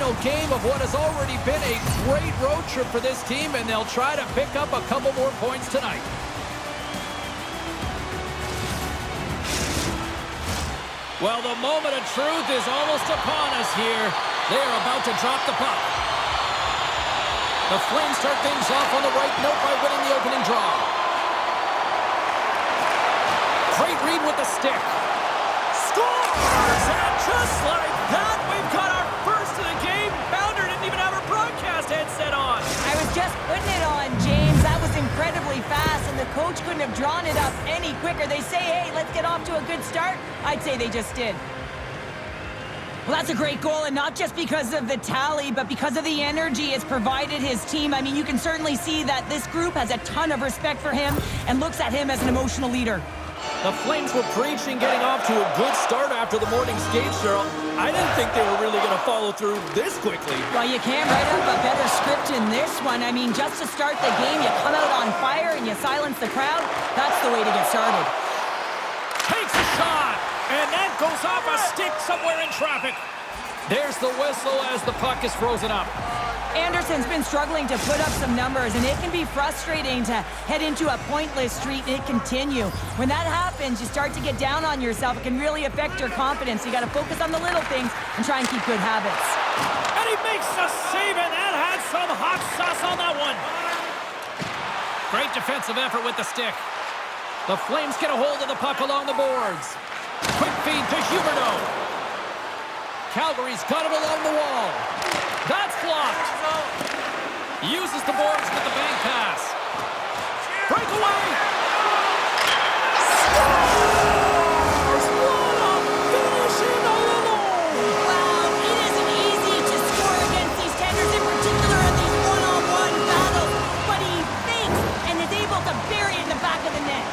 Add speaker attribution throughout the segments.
Speaker 1: final game of what has already been a great road trip for this team, and they'll try to pick up a couple more points tonight. Well, the moment of truth is almost upon us here. They are about to drop the puck. The Flames start things off on the right note by winning the opening draw. Great read with the stick. Scores! And just like that, we've got our first of the game. Bounder didn't even have her broadcast headset on.
Speaker 2: I was just putting it on, James. That was incredibly fast, and the coach couldn't have drawn it up any quicker. They say, hey, let's get off to a good start. I'd say they just did. Well, that's a great goal, and not just because of the tally, but because of the energy it's provided his team. I mean, you can certainly see that this group has a ton of respect for him and looks at him as an emotional leader.
Speaker 1: The Flames were preaching getting off to a good start after the morning skate, Cheryl. I didn't think they were really going to follow through this quickly.
Speaker 2: Well, you can't write up a better script in this one. I mean, just to start the game, you come out on fire and you silence the crowd. That's the way to get started.
Speaker 1: Takes a shot, and that goes off a stick somewhere in traffic. There's the whistle as the puck is frozen up.
Speaker 2: Anderson's been struggling to put up some numbers, and it can be frustrating to head into a pointless streak and it continue. When that happens, you start to get down on yourself. It can really affect your confidence. You got to focus on the little things and try and keep good habits.
Speaker 1: And he makes the save, and that had some hot sauce on that one. Great defensive effort with the stick. The Flames get a hold of the puck along the boards. Quick feed to Huberdeau. Calgary's got it along the wall. That's blocked. Uses the boards with the bank pass. Breakaway. Scores! What a finishing all alone.
Speaker 2: Well, it isn't easy to score against these tenders, in particular in these one-on-one battles, but he fakes and is able to bury it in the back of the net.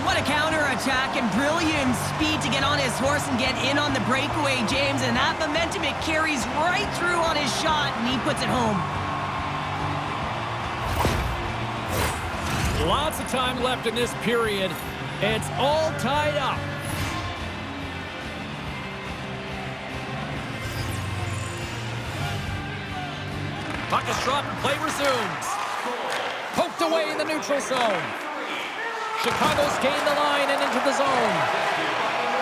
Speaker 2: What a counter-attack and brilliant speed to get on his horse and get in on the breakaway, James. And that momentum, it carries right through on his shot, and he puts it home.
Speaker 1: Lots of time left in this period. It's all tied up. Puck is dropped and play resumes. Poked away in the neutral zone. Chicago's gained the line and into the zone.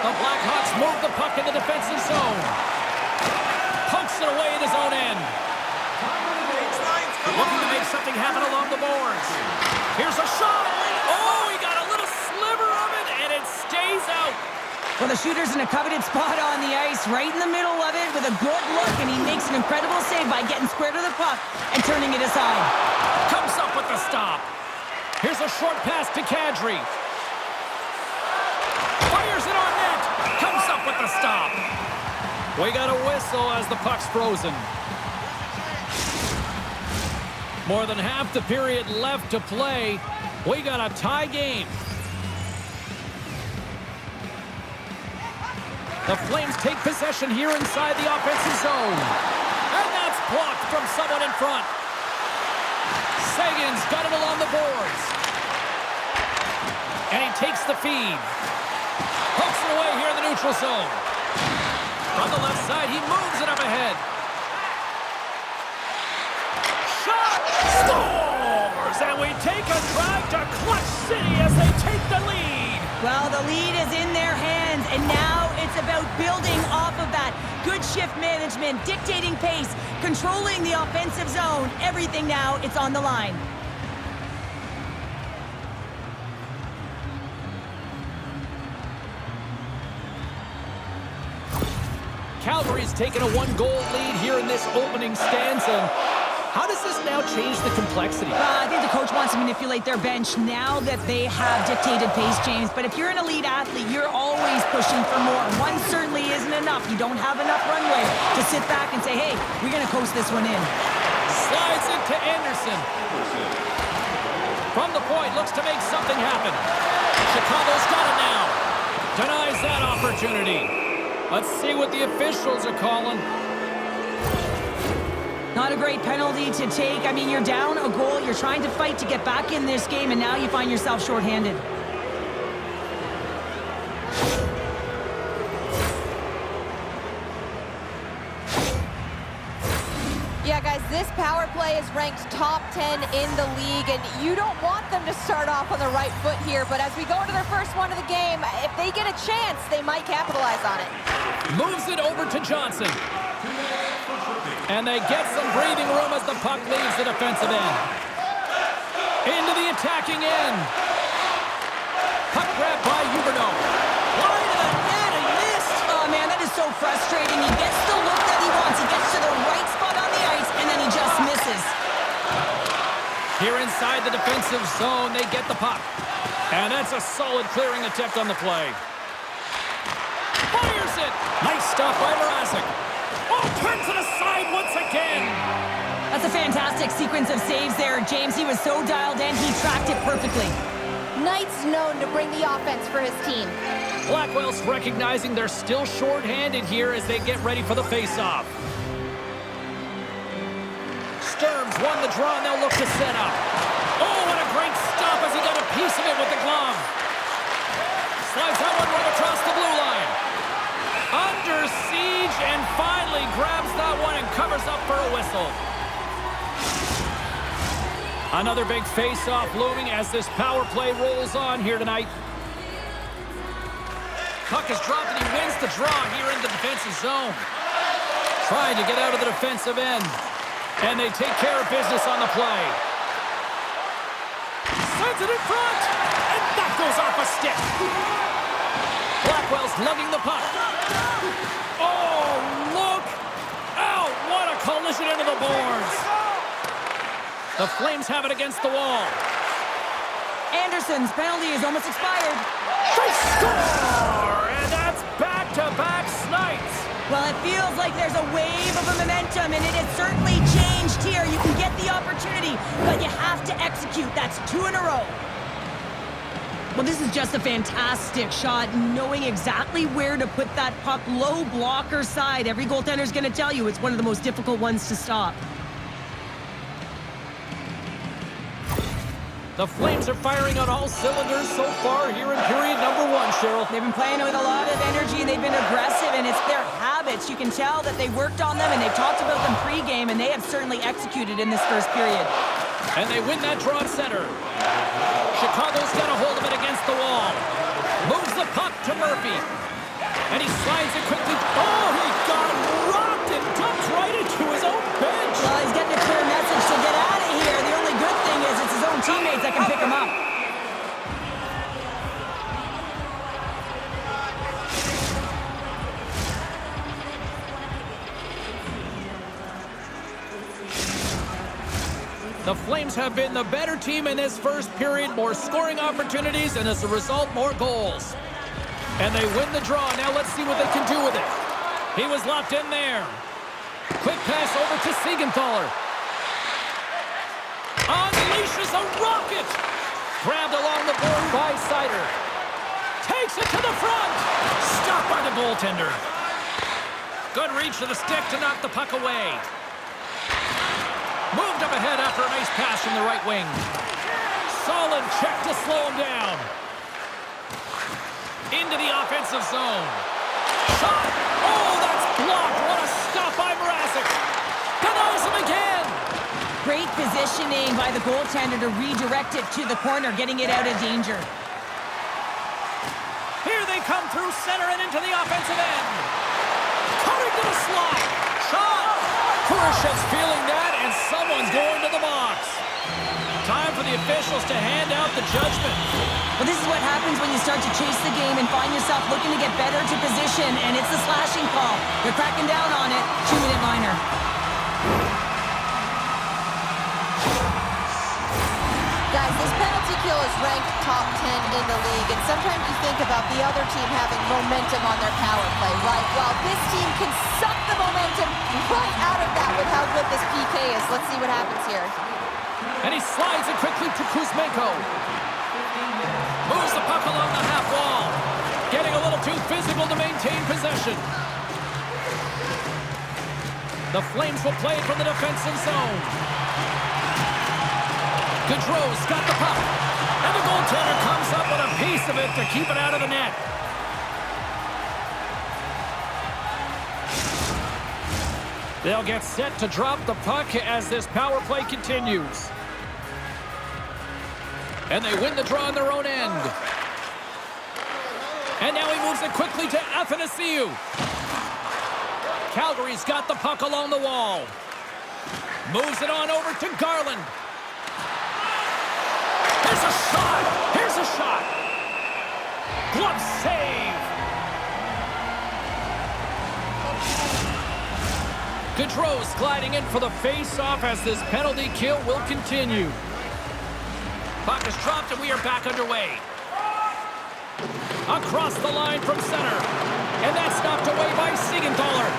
Speaker 1: The Blackhawks move the puck in the defensive zone. Pokes it away in his own end. Looking to make something happen along the boards. Here's a shot. Oh, he got a little sliver of it, and it stays out.
Speaker 2: Well, the shooter's in a coveted spot on the ice, right in the middle of it with a good look, and he makes an incredible save by getting square to the puck and turning it aside.
Speaker 1: Comes up with the stop. Here's a short pass to Kadri. Fires it on net. Comes up with the stop. We got a whistle as the puck's frozen. More than half the period left to play. We got a tie game. The Flames take possession here inside the offensive zone. And that's blocked from someone in front. Sagan's got it along the boards. And he takes the feed. Hooks it away here in the neutral zone. From the left side, he moves it up ahead. Shot! Scores! And we take a drive to Clutch City as they take the lead.
Speaker 2: Well, the lead is in their hands, and now it's about building off of that. Good shift management, dictating pace, controlling the offensive zone. Everything now, it's on the line.
Speaker 1: Calgary's taken a one-goal lead here in this opening stanza. How does this now change the complexity?
Speaker 2: I think the coach wants to manipulate their bench now that they have dictated pace, James. But if you're an elite athlete, you're always pushing for more. One certainly isn't enough. You don't have enough runway to sit back and say, hey, we're going to coast this one in.
Speaker 1: Slides it to Andersson. From the point, looks to make something happen. Chicago's got it now. Denies that opportunity. Let's see what the officials are calling.
Speaker 2: Not a great penalty to take. I mean, you're down a goal. You're trying to fight to get back in this game, and now you find yourself shorthanded.
Speaker 3: power play is ranked top 10 in the league, and you don't want them to start off on the right foot here, but as we go into their first one of the game, if they get a chance, they might capitalize on it.
Speaker 1: Moves it over to Johnson. And they get some breathing room as the puck leaves the defensive end. Into the attacking end. Puck grab by Huberdeau. Wide of the net, he missed.
Speaker 2: Oh, man, that is so frustrating. He gets the look that he wants. He gets to the right spot on the ice, and then he just misses.
Speaker 1: Here inside the defensive zone, they get the puck. And that's a solid clearing attempt on the play. Fires it. Nice stop by Mrazek. Oh, turns it aside once again.
Speaker 2: That's a fantastic sequence of saves there, James. He was so dialed in, he tracked it perfectly.
Speaker 3: Knight's known to bring the offense for his team.
Speaker 1: Blackwell's recognizing they're still short-handed here as they get ready for the face-off. Sturm's won the draw, and they'll look to set up. Oh, what a great stop as he got a piece of it with the glove. Slides that one right across the blue line. Under siege, and finally grabs that one and covers up for a whistle. Another big face-off looming as this power play rolls on here tonight. Puck is dropped and he wins the draw here in the defensive zone. Trying to get out of the defensive end. And they take care of business on the play. Sends it in front! And that goes off a stick. Blackwell's lugging the puck. Oh, look out! What a collision into the boards. The Flames have it against the wall.
Speaker 2: Anderson's penalty is almost expired.
Speaker 1: They score! And that's back-to-back snipes.
Speaker 2: Well, it feels like there's a wave of momentum, and it has certainly changed here. You can get the opportunity, but you have to execute. That's 2 in a row. Well, this is just a fantastic shot, knowing exactly where to put that puck low blocker side. Every goaltender's going to tell you it's one of the most difficult ones to stop.
Speaker 1: The Flames are firing on all cylinders so far here in period number 1, Cheryl.
Speaker 2: They've been playing with a lot of energy. They've been aggressive, and it's their habits. You can tell that they worked on them, and they've talked about them pre-game, and they have certainly executed in this first period.
Speaker 1: And they win that draw at center. Chicago's got a hold of it against the wall. Moves the puck to Murphy. And he slides it quickly. Oh, he got rocked and dumped right into his own bench.
Speaker 2: Well, he's getting a clear message to get out of here. The only good thing is it's his own teammates that can pick him up.
Speaker 1: The Flames have been the better team in this first period. More scoring opportunities, and as a result, more goals. And they win the draw. Now let's see what they can do with it. He was locked in there. Quick pass over to Siegenthaler. Unleashes a rocket. Grabbed along the board by Seider. Takes it to the front. Stopped by the goaltender. Good reach to the stick to knock the puck away. Moved up ahead after a nice pass from the right wing. Solid check to slow him down. Into the offensive zone. Shot! Oh, that's blocked! What a stop by Mrazek! Denies him again!
Speaker 2: Great positioning by the goaltender to redirect it to the corner, getting it out of danger.
Speaker 1: Here they come through center and into the offensive end. Coming to the slot. Shot! Kurashev's feeling that, and someone's going to the box. Time for the officials to hand out the judgment.
Speaker 2: Well, this is what happens when you start to chase the game and find yourself looking to get better to position, and it's the slashing call. They're cracking down on it. 2-minute minor.
Speaker 3: Guys, this penalty kill is ranked top 10 in the league, and sometimes you think about the other team having momentum on their power play, right? Well, this team can suck the momentum right out of that with how good this PK is. Let's see what happens here.
Speaker 1: And he slides it quickly to Kuzmenko. Moves the puck along the half wall. Getting a little too physical to maintain possession. The Flames will play it from the defensive zone. Gaudreau's got the puck. And the goaltender comes up with a piece of it to keep it out of the net. They'll get set to drop the puck as this power play continues. And they win the draw on their own end. And now he moves it quickly to Athanasiou. Calgary's got the puck along the wall. Moves it on over to Garland. Here's a shot! Here's a shot! Glove save! Gaudreau's gliding in for the face-off as this penalty kill will continue. Puck is dropped and we are back underway. Across the line from center. And that's knocked away by Siegenthaler.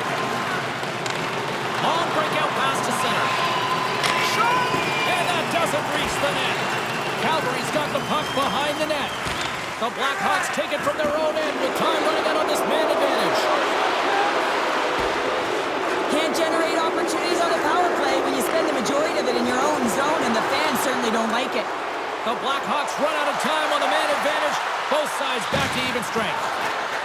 Speaker 1: Long breakout pass to center. Shot! And that doesn't reach the net. Calgary's got the puck behind the net. The Blackhawks take it from their own end with time running out on this man advantage.
Speaker 2: Can't generate opportunities on a power play when you spend the majority of it in your own zone, and the fans certainly don't like it.
Speaker 1: The Blackhawks run out of time on the man advantage. Both sides back to even strength.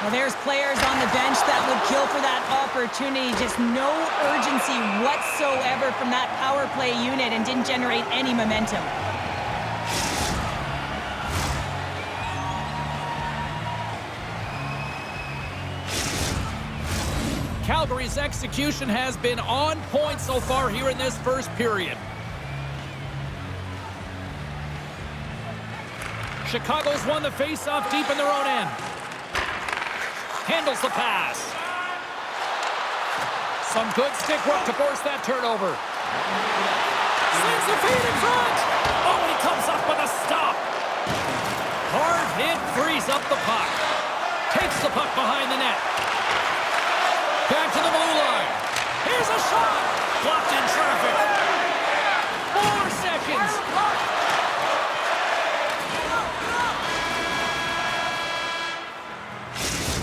Speaker 2: Well, there's players on the bench that would kill for that opportunity. Just no urgency whatsoever from that power play unit and didn't generate any momentum.
Speaker 1: Calgary's execution has been on point so far here in this first period. Chicago's won the face-off deep in their own end. Handles the pass. Some good stick work to force that turnover. Sends the feed in front. Oh, he comes up with a stop. Hard hit frees up the puck. Takes the puck behind the net. Back to the blue line. Here's a shot. Blocked in traffic. 4 seconds.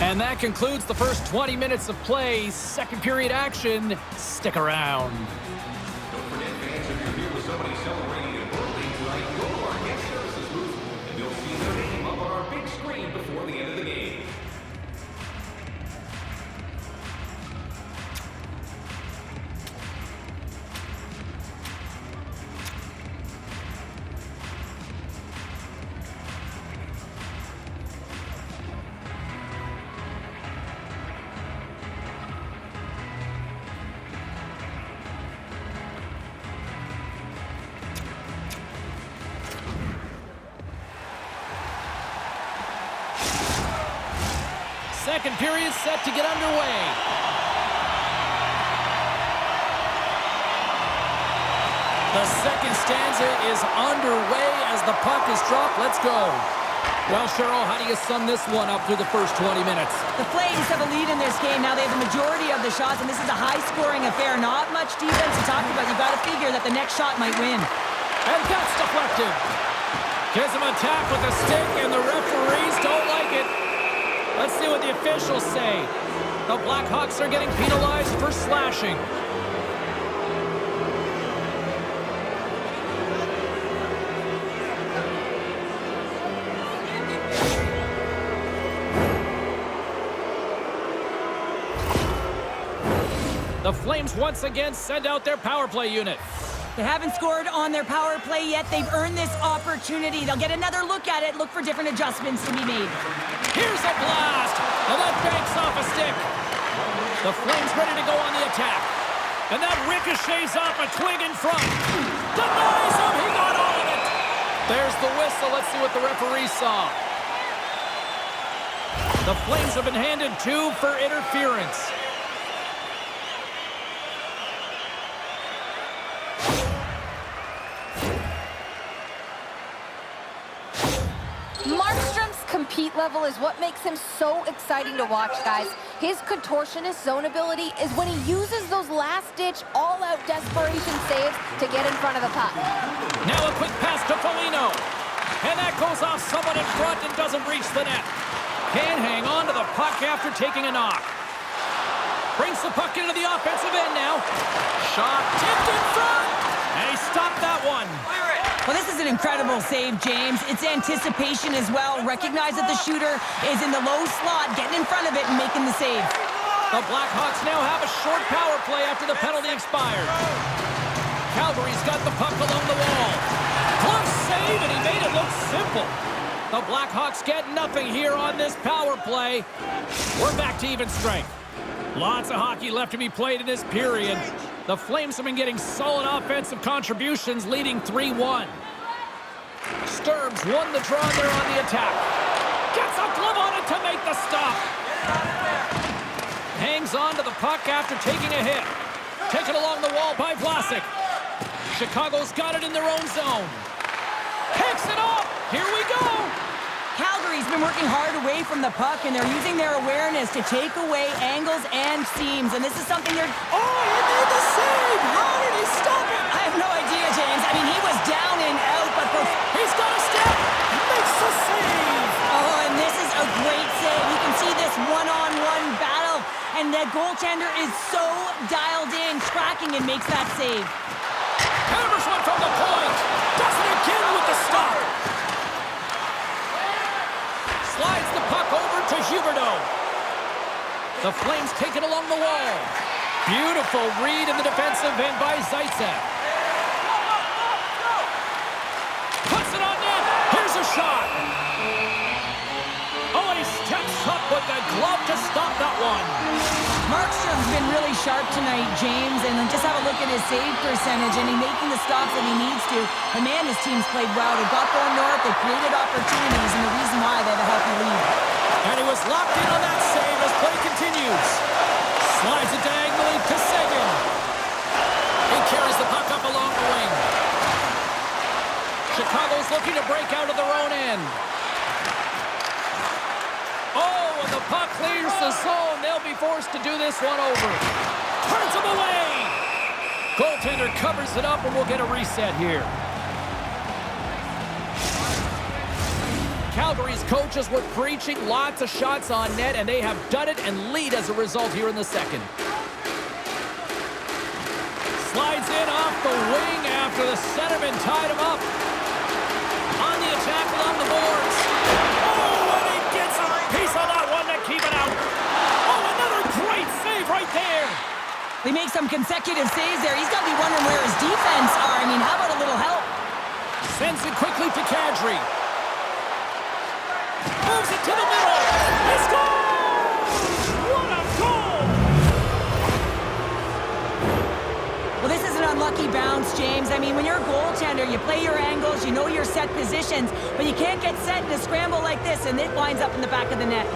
Speaker 1: And that concludes the first 20 minutes of play. Second period action. Stick around.
Speaker 4: Don't forget, fans, if you're here with somebody celebrating a birthday tonight, go to our guest services booth, and you'll see their name up on our big screen before the end of the game.
Speaker 1: Second period set to get underway. The second stanza is underway as the puck is dropped. Let's go. Well, Cheryl, how do you sum this one up through the first 20 minutes?
Speaker 2: The Flames have a lead in this game. Now they have the majority of the shots, and this is a high-scoring affair. Not much defense to talk about. You've got to figure that the next shot might win.
Speaker 1: And that's deflected. Gives him a tap with a stick, and the referees don't like it. Let's see what the officials say. The Blackhawks are getting penalized for slashing. The Flames once again send out their power play unit.
Speaker 2: They haven't scored on their power play yet. They've earned this opportunity. They'll get another look at it, look for different adjustments to be made.
Speaker 1: Here's a blast, and that banks off a stick. The Flames ready to go on the attack. And that ricochets off a twig in front. Denies him, he got all of it. There's the whistle, let's see what the referee saw. The Flames have been handed 2 for interference.
Speaker 3: Markström's compete level is what makes him so exciting to watch, guys. His contortionist zone ability is when he uses those last-ditch, all-out desperation saves to get in front of the puck.
Speaker 1: Now a quick pass to Foligno. And that goes off someone in front and doesn't reach the net. Can't hang on to the puck after taking a knock. Brings the puck into the offensive end now. Shot tipped in front. And he stopped that one.
Speaker 2: Well, this is an incredible save, James. It's anticipation as well. Recognize that the shooter is in the low slot, getting in front of it and making the save.
Speaker 1: The Blackhawks now have a short power play after the penalty expired. Calgary's got the puck along the wall. Glove save, and he made it look simple. The Blackhawks get nothing here on this power play. We're back to even strength. Lots of hockey left to be played in this period. The Flames have been getting solid offensive contributions, leading 3-1. Sturm's won the draw there on the attack. Gets a glove on it to make the stop. Hangs on to the puck after taking a hit. Taken along the wall by Mrazek. Chicago's got it in their own zone. Picks it up. Here we go.
Speaker 2: Calgary's been working hard away from the puck, and they're using their awareness to take away angles and seams. And this is something they're... Oh, he made the save! How did he stop it? I have no idea, James. I mean, he was down and out, but
Speaker 1: he's got a step. Makes the save.
Speaker 2: Oh, and this is a great save. You can see this one-on-one battle, and the goaltender is so dialed in, tracking, and makes that save.
Speaker 1: Hammers one from the point. Does it again with the stop. Slides the puck over to Huberdeau. The Flames take it along the wall. Beautiful read in the defensive end by Zaitsev. Puts it on net. Here's a shot. Oh, he steps up with the glove to stop that one.
Speaker 2: Markström's been really sharp tonight, James, and just have a look at his save percentage, and he's making the stops that he needs to. And man, his team's played well. They got going north, they created opportunities, and the reason why they have a healthy lead.
Speaker 1: And he was locked in on that save as play continues. Slides it diagonally to Sagan. He carries the puck up along the wing. Chicago's looking to break out of their own end. Oh, and the puck clears the zone. They'll be forced to do this one over. Turns him away. Goaltender covers it up, and we'll get a reset here. Calgary's coaches were preaching lots of shots on net, and they have done it and lead as a result here in the second. Slides in off the wing after the centerman tied him up. On the attack along the boards. Oh, and he gets a piece of that one to keep it out. Oh, another great save right there.
Speaker 2: They make some consecutive saves there. He's got to be wondering where his defense are. I mean, how about a little help?
Speaker 1: Sends it quickly to Kadri. Moves it to the middle. He scores! What a goal!
Speaker 2: Well, this is an unlucky bounce, James. I mean, when you're a goaltender, you play your angles, you know your set positions, but you can't get set in a scramble like this, and it winds up in the back of the net.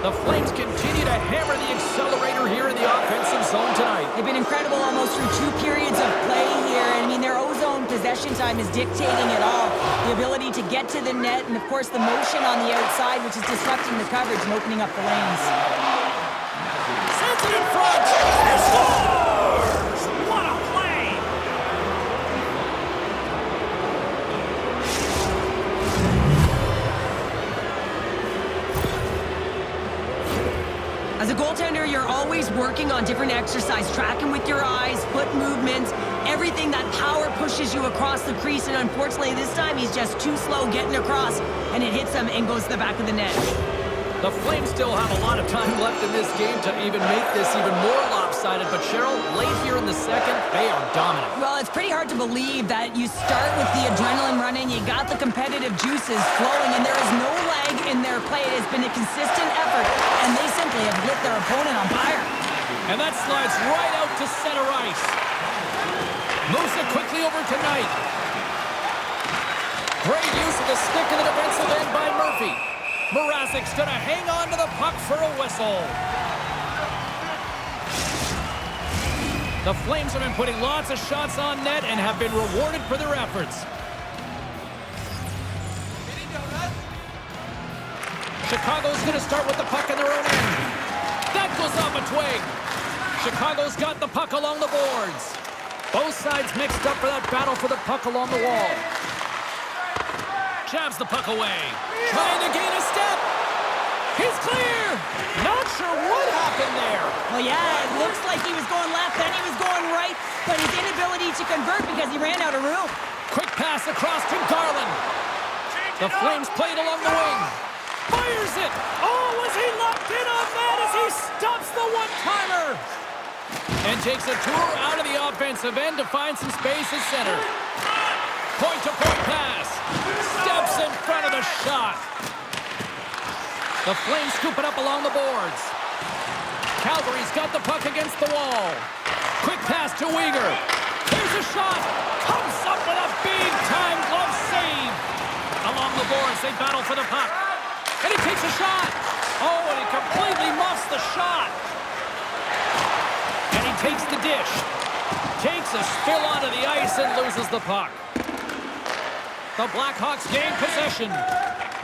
Speaker 1: The Flames continue to hammer the accelerator here in the offensive zone tonight.
Speaker 2: They've been incredible almost through 2 periods of play here. And I mean, their O-zone possession time is dictating it all. The ability to get to the net and, of course, the motion on the outside, which is disrupting the coverage and opening up the lanes.
Speaker 1: Sends it in front. He scores! What a play!
Speaker 2: As a goaltender, you're always working on different exercise, tracking with your eyes, foot movements, everything that power pushes you across the crease, and unfortunately this time he's just too slow getting across, and it hits him and goes to the back of the net.
Speaker 1: The Flames still have a lot of time left in this game to even make this even more lopsided, but Cheryl, late here in the second, they are dominant.
Speaker 2: Well, it's pretty hard to believe that you start with the adrenaline running, you got the competitive juices flowing, and there is no lag in their play. It has been a consistent effort, and they simply have lit their opponent on fire.
Speaker 1: And that slides right out to center ice. Moves it quickly over to Knight. Great use of the stick in the defensive end by Murphy. Mrazek's going to hang on to the puck for a whistle. The Flames have been putting lots of shots on net and have been rewarded for their efforts. Chicago's going to start with the puck in their own end. That goes off a twig. Chicago's got the puck along the boards. Both sides mixed up for that battle for the puck along the wall. Jabs the puck away. Trying to gain a step. He's clear. Not sure what happened there.
Speaker 2: Well, yeah, it looks like he was going left, then he was going right, but his inability to convert because he ran out of room.
Speaker 1: Quick pass across to Garland. The Flames played along the wing. Fires it! Oh, was he locked in on that as he stops the one-timer? And takes a tour out of the offensive end to find some space at center. Point-to-point pass. Steps in front of the shot. The Flames scoop it up along the boards. Calgary's got the puck against the wall. Quick pass to Weegar. Here's a shot. Comes up with a big-time glove save. Along the boards, they battle for the puck. And he takes a shot. Oh, and he completely muffs the shot. And he takes the dish. Takes a spill onto the ice and loses the puck. The Blackhawks gain possession.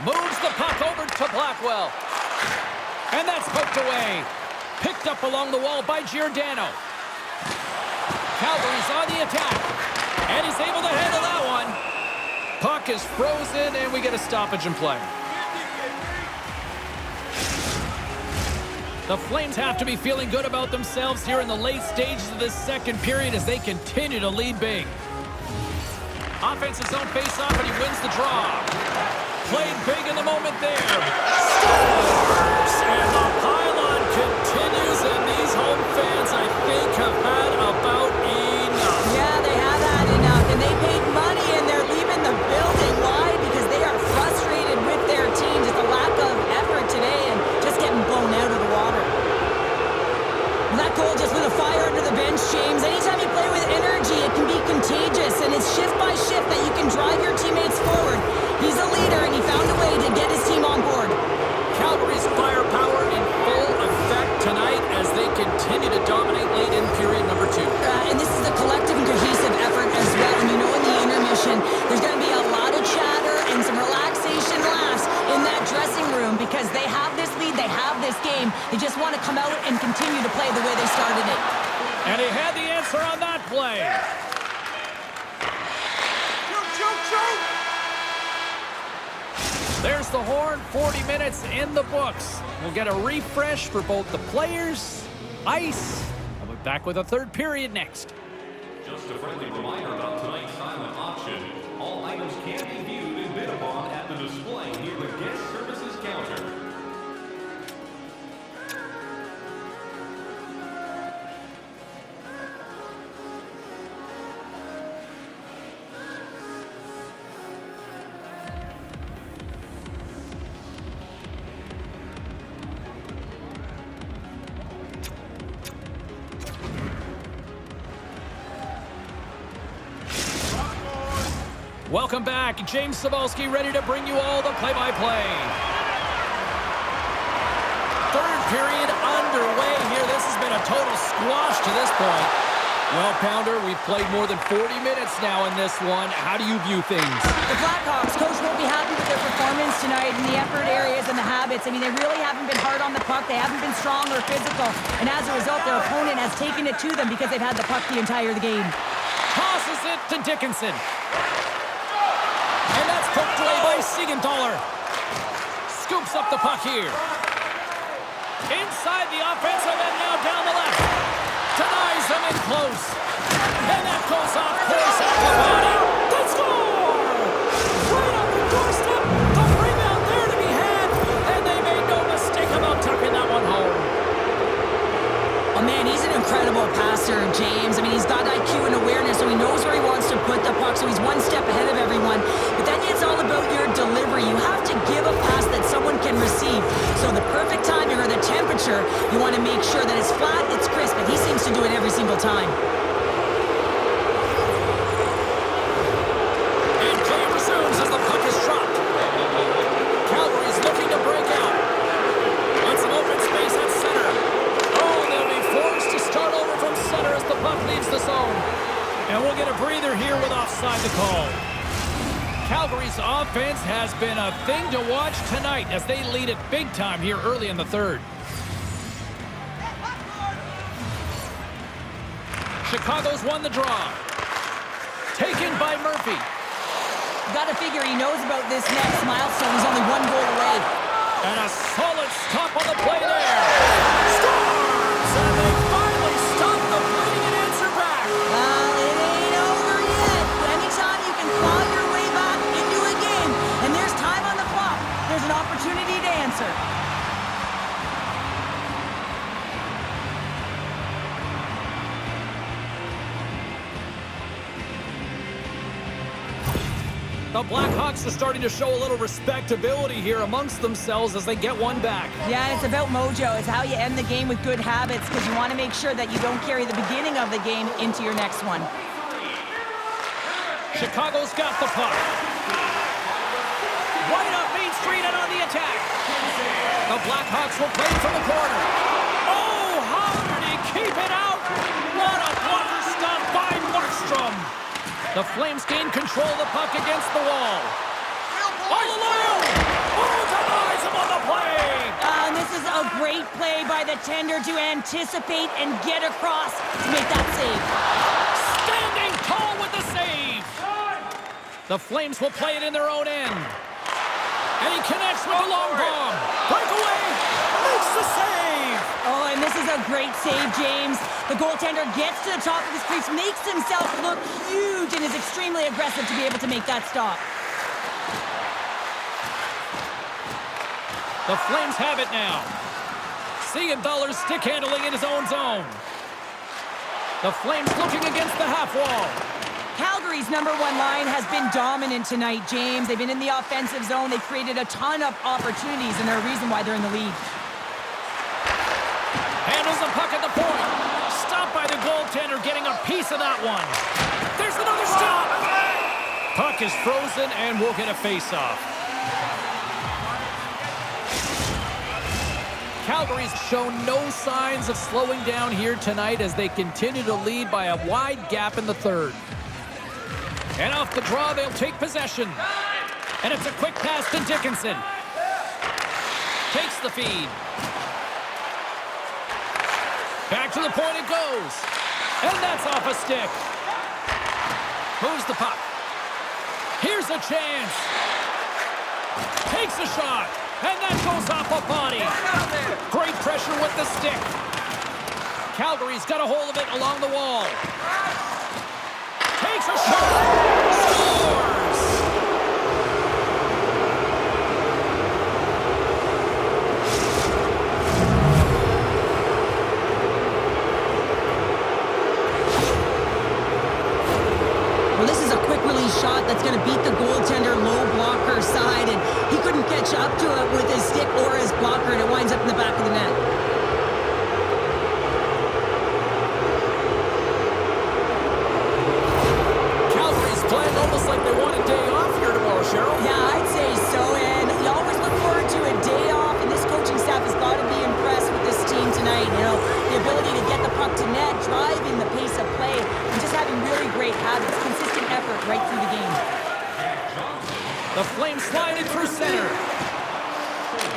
Speaker 1: Moves the puck over to Blackwell. And that's poked away. Picked up along the wall by Giordano. Calgary's on the attack. And he's able to handle that one. Puck is frozen, and we get a stoppage in play. The Flames have to be feeling good about themselves here in the late stages of this second period as they continue to lead big. Offensive zone face-off, and he wins the draw. Played big in the moment there. Scores! And the pylon continues, and these home fans, I think, have had about enough.
Speaker 2: Yeah, they have had enough, and they paid money, and they're leaving the building. Why? Because they are frustrated with their team. Just a lack of effort today and just getting blown out of the water. And that goal just lit a fire under the bench, James. Anytime you play with energy, it can be contagious, and it's shift by shift that you can drive your teammates forward. He's a leader, and he found a way to get his team on board.
Speaker 1: Calgary's firepower in full effect tonight as they continue to dominate late in period number 2.
Speaker 2: And this is a collective and cohesive effort as well. And you know in the intermission, there's going to be a lot of chatter and some relaxation laughs in that dressing room because they have this lead, they have this game. They just want to come out and continue to play the way they started it.
Speaker 1: And he had the answer on that play. There's the horn, 40 minutes in the books. We'll get a refresh for both the players, ice, and we'll be back with a third period next.
Speaker 4: Just a friendly reminder about tonight's silent auction. All items can be viewed and bid upon at the display near the guest services counter.
Speaker 1: Welcome back. James Cybulski ready to bring you all the play-by-play. Third period underway here. This has been a total squash to this point. Well, Pounder, we've played more than 40 minutes now in this one. How do you view things?
Speaker 2: The Blackhawks, coach won't be happy with their performance tonight in the effort areas and the habits. I mean, they really haven't been hard on the puck. They haven't been strong or physical. And as a result, their opponent has taken it to them because they've had the puck the entire game.
Speaker 1: Tosses it to Dickinson. And that's poked away by Siegenthaler. Scoops up the puck here. Inside the offensive end now down the left. Denies them in close. And that goes off course at the body. They score! Right on the doorstep. The rebound there to be had. And they made no mistake about tucking that one home.
Speaker 2: Oh, man, he's an incredible passer, James. I mean, he's got IQ and awareness, so he knows where he wants to put the puck, so he's one step ahead of everyone. But then it's all about your delivery. You have to give a pass that someone can receive. So the perfect timing or the temperature, you want to make sure that it's flat, it's crisp, and he seems to do it every single time.
Speaker 1: And play resumes as the puck is dropped. Calgary's looking to break out. On some open space at center. Oh, they'll be forced to start over from center as the puck leaves the zone. And we'll get a breather here with offside the call. Calgary's offense has been a thing to watch tonight as they lead it big time here early in the third. Chicago's won the draw. Taken by Murphy.
Speaker 2: Got to figure he knows about this next milestone. He's only one goal away.
Speaker 1: And a solid stop on the play there. Scores! And they finally stop the bleeding and answer back.
Speaker 2: Well, it ain't over yet. Anytime you can claw your way back into a game, and there's time on the clock, there's an opportunity to
Speaker 1: The Blackhawks are starting to show a little respectability here amongst themselves as they get one back.
Speaker 2: Yeah, and it's about mojo. It's how you end the game with good habits because you want to make sure that you don't carry the beginning of the game into your next one.
Speaker 1: Chicago's got the puck. Right up Main Street and on the attack. The Blackhawks will play from the corner. Oh, how did he keep it out? What a blocker stop by Markström. The Flames gain control of the puck against the wall. All alone! Oh, denies him on the play!
Speaker 2: And this is a great play by the tender to anticipate and get across to make that save.
Speaker 1: Standing tall with the save. The Flames will play it in their own end. And he connects with the long bomb. Breakaway! Makes the save!
Speaker 2: Oh, and this is a great save, James. The goaltender gets to the top of his crease, makes himself look huge, and is extremely aggressive to be able to make that stop.
Speaker 1: The Flames have it now. Siegenthaler stick handling in his own zone. The Flames looking against the half wall.
Speaker 2: Calgary's #1 line has been dominant tonight, James. They've been in the offensive zone. They've created a ton of opportunities, and they're a reason why they're in the lead.
Speaker 1: Handles the puck at the point. Stopped by the goaltender, getting a piece of that one. There's another stop. Puck is frozen, and we'll get a face-off. Calgary's shown no signs of slowing down here tonight as they continue to lead by a wide gap in the third. And off the draw, they'll take possession. And it's a quick pass to Dickinson. Takes the feed. Back to the point it goes. And that's off a stick. Moves the puck. Here's a chance. Takes a shot. And that goes off a body. Great pressure with the stick. Calgary's got a hold of it along the wall. Takes a shot. Scores!
Speaker 2: Well, this is a quick release shot that's going to beat the goaltender low blocker side, and he couldn't catch up to it with his stick or his blocker, and it winds up in the back of the net.
Speaker 1: Playing almost like they want a day off here tomorrow, Cheryl.
Speaker 2: Yeah, I'd say so, and you always look forward to a day off, and this coaching staff has got to be impressed with this team tonight. You know, the ability to get the puck to net, driving the pace of play, and just having really great habits, consistent effort right through the game.
Speaker 1: The Flames slide it through center.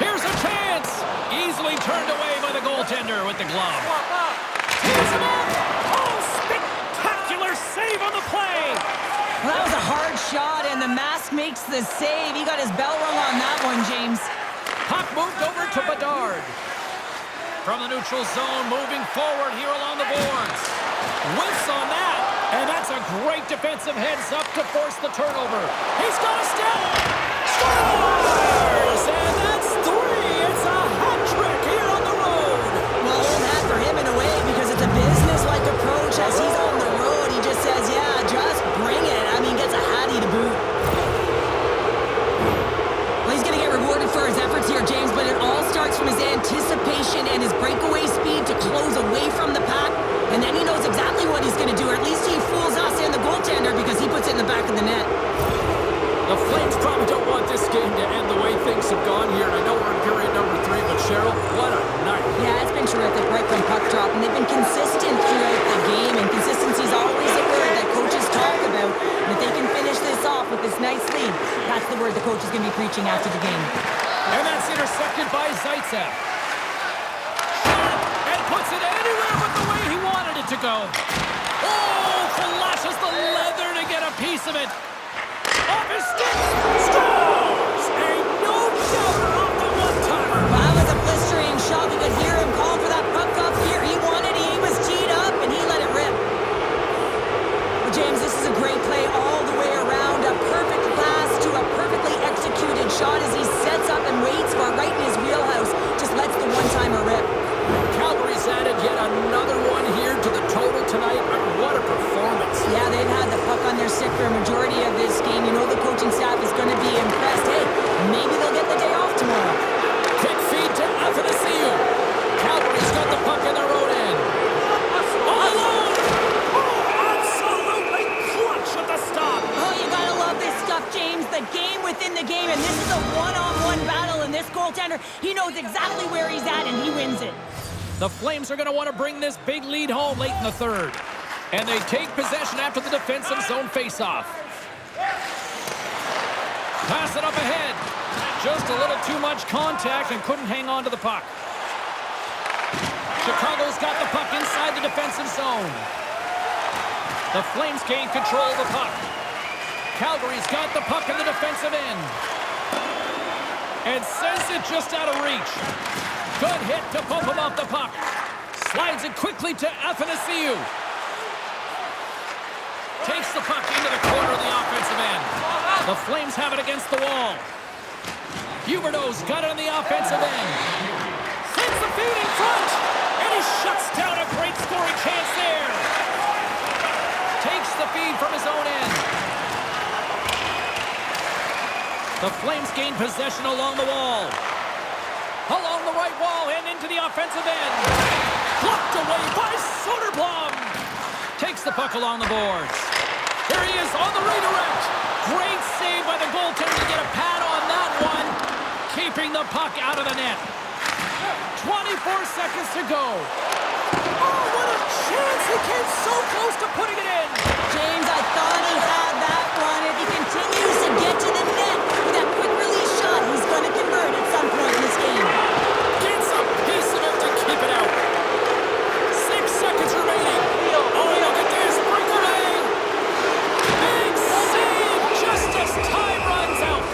Speaker 1: Here's a chance! Easily turned away by the goaltender with the glove. Tees him up! Oh, spectacular save on the play!
Speaker 2: Well, that was a hard shot, and the mask makes the save. He got his bell rung on that one, James.
Speaker 1: Puck moved over to Bedard. From the neutral zone, moving forward here along the boards. Whiffs on that, and that's a great defensive heads-up to force the turnover. He's got a step. Scores! And that's 3. It's a hat trick here on the road.
Speaker 2: Well, old hat for him in a way, because it's a business-like approach. As he's on the road, he just says, yeah, just bring it. I mean, gets a hattie to boot. Well, he's going to get rewarded for his efforts here, James, but it all starts from his anticipation and his breakaway speed to close away from the pack, and then he knows exactly what he's going to do, or at least he fools us and the goaltender because he puts it in the back of the net.
Speaker 1: The Flames probably don't want this game to end the way things have gone here, and I know we're in period number 3, but Cheryl, what a night.
Speaker 2: Yeah, it's been terrific right from puck drop, and they've been consistent throughout the game, and consistency is always a word that coaches talk about. And if they can finish this off with this nice lead, that's the word the coach is going to be preaching after the game.
Speaker 1: And that's intercepted by Zaitsev. And puts it anywhere but the way he wanted it to go. Oh, flashes the leather to get a piece of it. Off his stick, scores! A no-doubter off the one-timer.
Speaker 2: Well, that was a blistering shot. We could hear him call for that puck up here. He wanted it, he was teed up, and he let it rip. Well, James, this is a great play all the way around. A perfect pass to a perfectly executed shot as he sets up and waits for it right in his wheelhouse. Just lets the one-timer rip.
Speaker 1: Calgary's added yet another one here to the total tonight. What a performance.
Speaker 2: Yeah, they've had the puck on their stick for a majority of this game. You know the coaching staff a game within the game, and this is a one-on-one battle, and this goaltender, he knows exactly where he's at, and he wins it.
Speaker 1: The Flames are going to want to bring this big lead home late in the third. And they take possession after the defensive zone faceoff. Pass it up ahead. Just a little too much contact and couldn't hang on to the puck. Chicago's got the puck inside the defensive zone. The Flames gain control of the puck. Calgary's got the puck in the defensive end. And sends it just out of reach. Good hit to bump him off the puck. Slides it quickly to Athanasiou. Takes the puck into the corner of the offensive end. The Flames have it against the wall. Huberdeau's got it on the offensive end. Sends the feed in front. And he shuts down a great scoring chance there. Takes the feed from his own end. The Flames gain possession along the wall. Along the right wall and into the offensive end. Blocked away by Soderblom. Takes the puck along the boards. There he is on the redirect. Great save by the goaltender to get a pad on that one. Keeping the puck out of the net. 24 seconds to go. Oh, what a chance. He came so close to putting it in.
Speaker 2: James, I thought he had that one. If he continues to get to the net with that quick release shot, he's going to convert at some point in this game.
Speaker 1: Gets a piece of it to keep it out. 6 seconds remaining. Oh, look at this. Breakaway. Big save just as time runs out.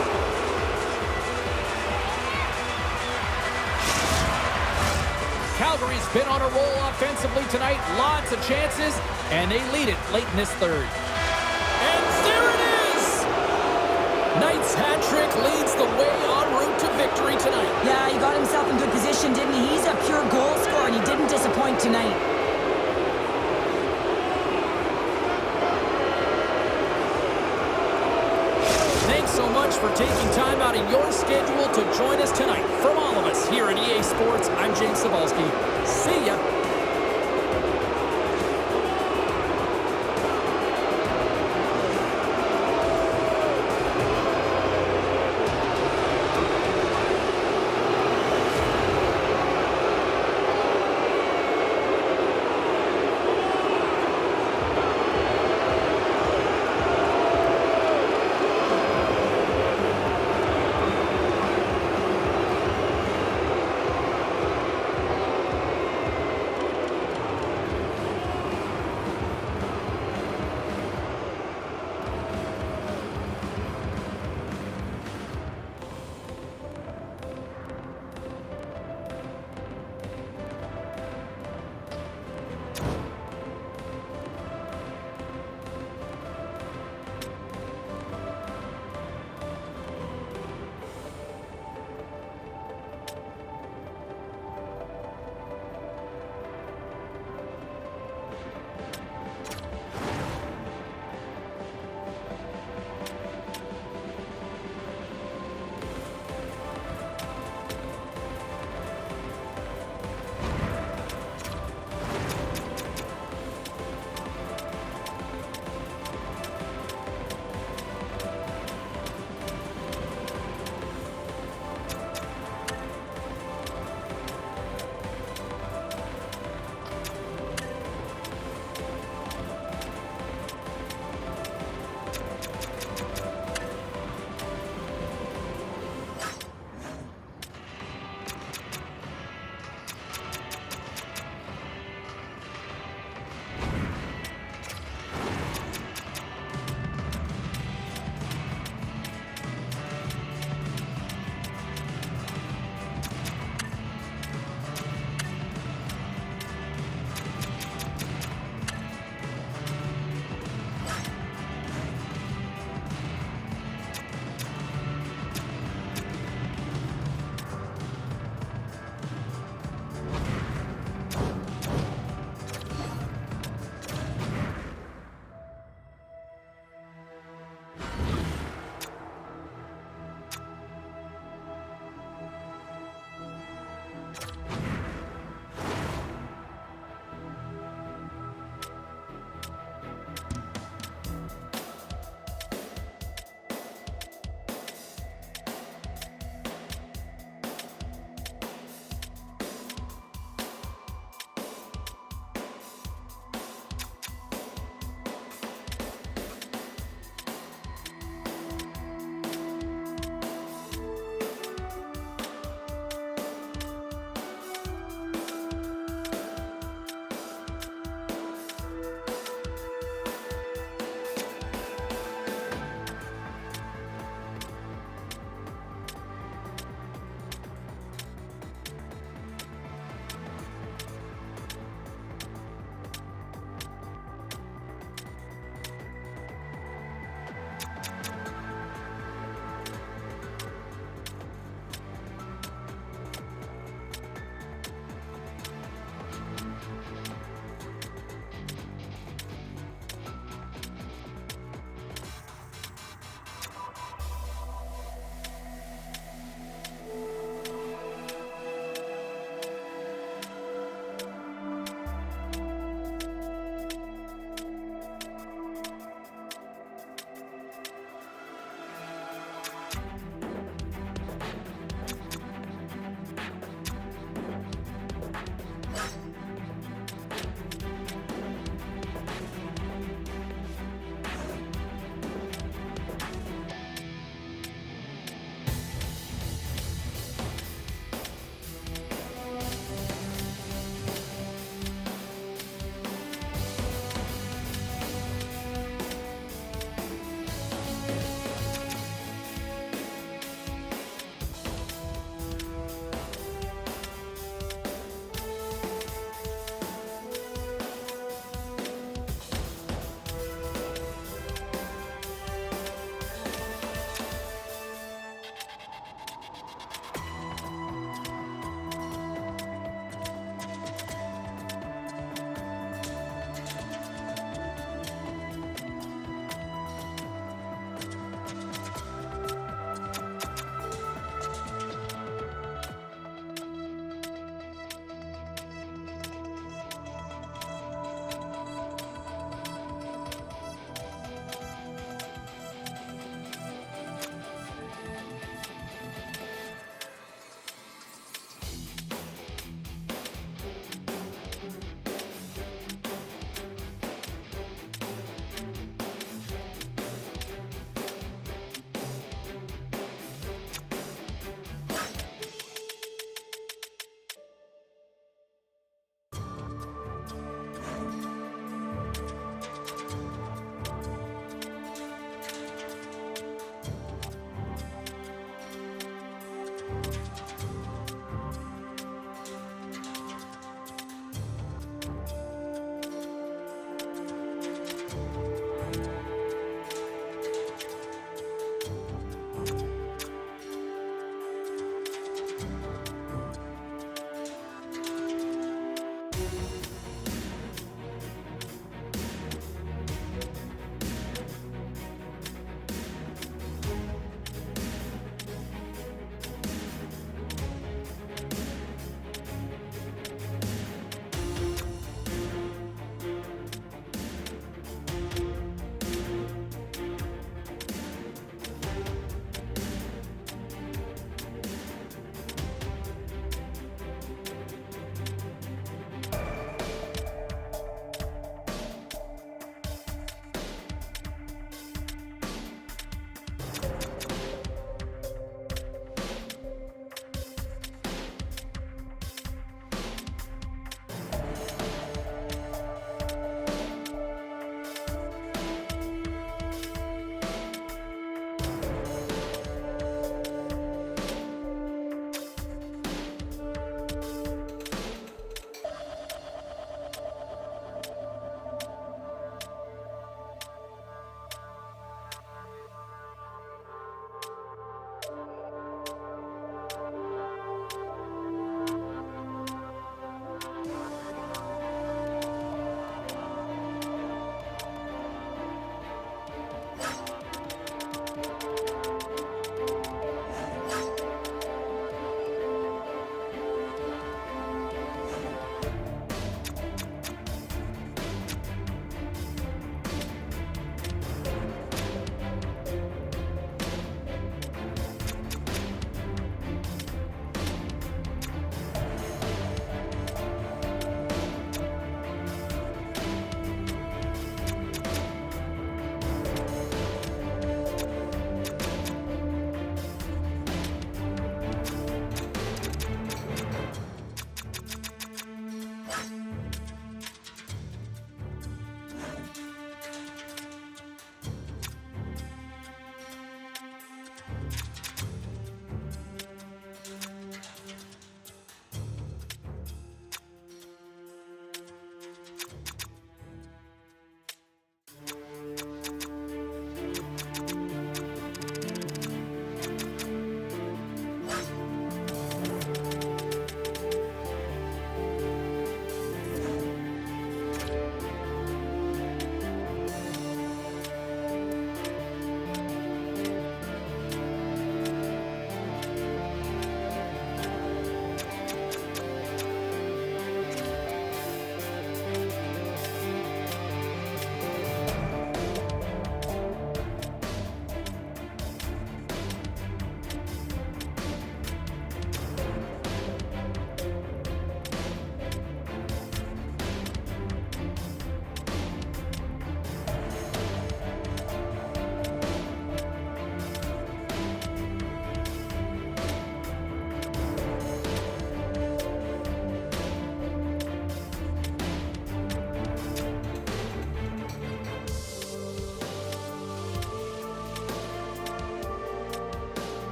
Speaker 1: Calgary's been on a roll offensively tonight. Lots of chances, and they lead it late in this third. And there it is! Knight's hat trick leads the way en route to victory tonight.
Speaker 2: Yeah, he got himself in good position, didn't he? He's a pure goal scorer, and he didn't disappoint tonight.
Speaker 1: Thanks so much for taking time out of your schedule to join us tonight. From all of us here at EA Sports, I'm James Cebulski. See ya.